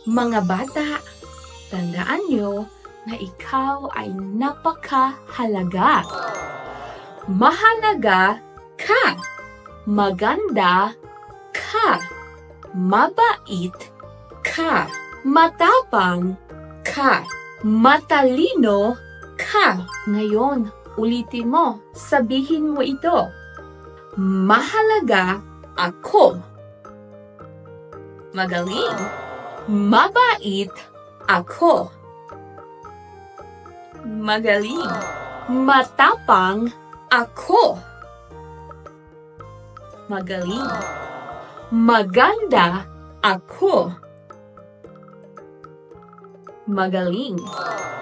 Mga bata, tandaan niyo na ikaw ay napakahalaga. Mahalaga ka. Maganda ka. Mabait ka. Matapang ka. Matalino ka. Ngayon, ulitin mo. Sabihin mo ito. Mahalaga ako. Magaling. Mabait ako. Magaling. Matapang ako. Magaling. Maganda ako. Magaling.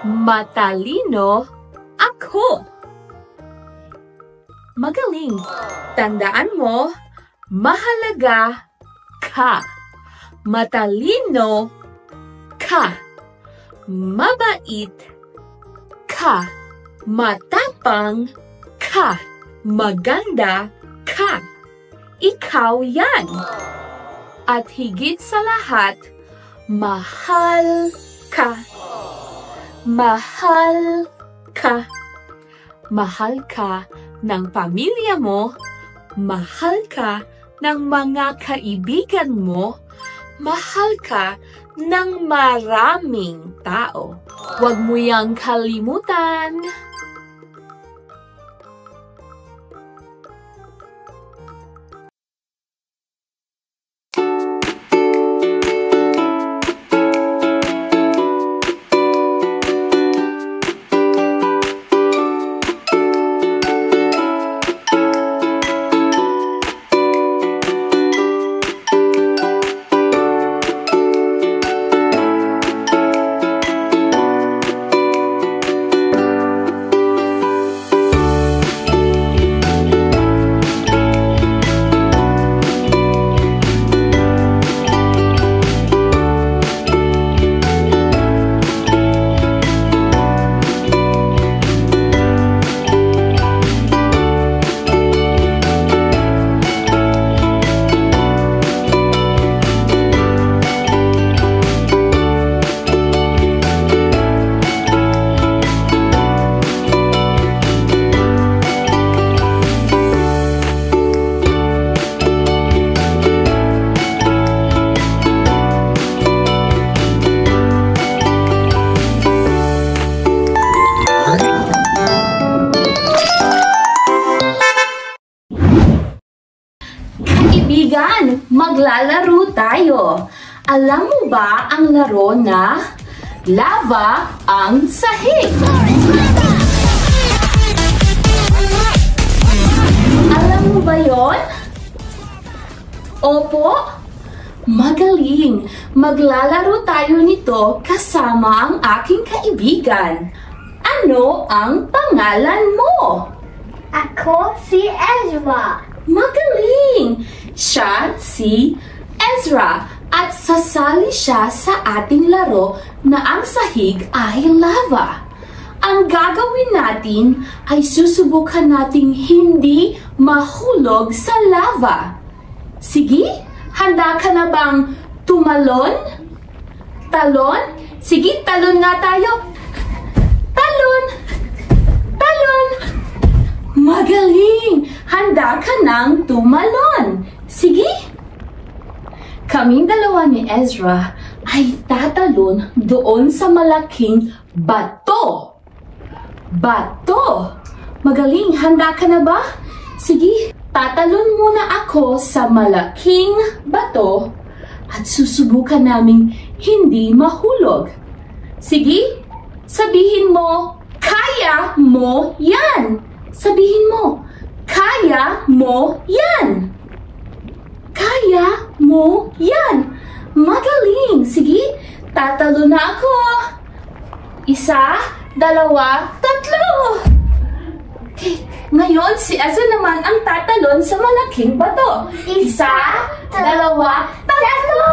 Matalino ako. Magaling. Tandaan mo, mahalaga ka. Matalino ka. Mabait ka. Matapang ka. Maganda ka. Ikaw yan. At higit sa lahat, mahal ka. Mahal ka. Mahal ka ng pamilya mo. Mahal ka ng mga kaibigan mo. Mahal ka ng maraming tao. Huwag mo yang kalimutan. Kaibigan, maglalaro tayo. Alam mo ba ang laro na lava ang sahig? Alam mo ba yon? Opo? Magaling. Maglalaro tayo nito kasama ang aking kaibigan. Ano ang pangalan mo? Ako si Ezra. Magaling! Siya si Ezra at sasali siya sa ating laro na ang sahig ay lava. Ang gagawin natin ay susubukan nating hindi mahulog sa lava. Sige, handa ka na bang tumalon? Talon? Sige, talon nga tayo. Talon! Talon! Magaling! Handa ka nang tumalon. Sige? Kaming dalawa ni Ezra ay tatalon doon sa malaking bato. Bato! Magaling, handa ka na ba? Sige, tatalon muna ako sa malaking bato at susubukan naming hindi mahulog. Sige, sabihin mo, kaya mo yan! Sabihin mo, kaya mo yan! Kaya mo yan! Magaling! Sige, tatalo na ako! Isa, dalawa, tatlo! Okay, ngayon si Ezra naman ang tatalon sa malaking bato. Isa, dalawa, tatlo!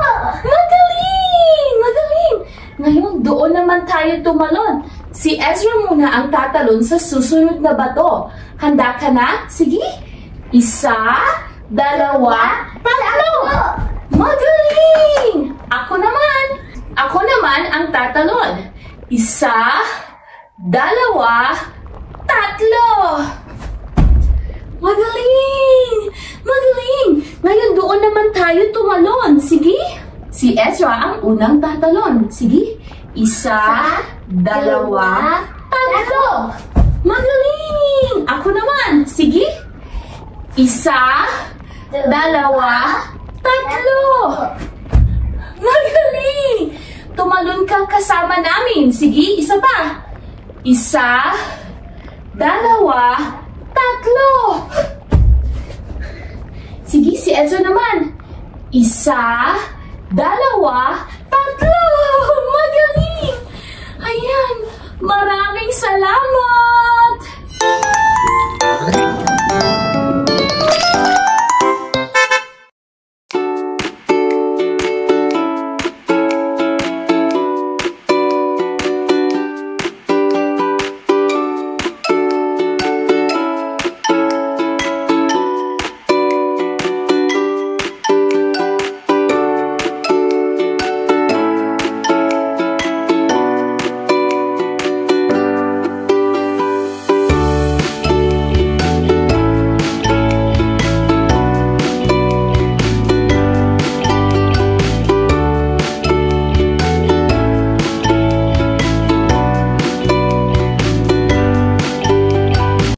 Magaling! Magaling! Ngayon, doon naman tayo tumalon. Si Ezra muna ang tatalon sa susunod na bato. Handa ka na? Sige. Isa, dalawa, tatlo! Magaling! Ako naman. naman ang tatalon. 1, 2, 3. Magaling! Magaling! Ngayon doon naman tayo tumalon. Sige. Si Ezra ang unang tatalon. Sige. 1, 2, 3. Magaling! Ako naman. Sige. 1, 2, 3. Magaling! Tumalon ka kasama namin. Sige, isa pa. 1, 2, 3. Sige, si Ezra naman. 1, 2, 3.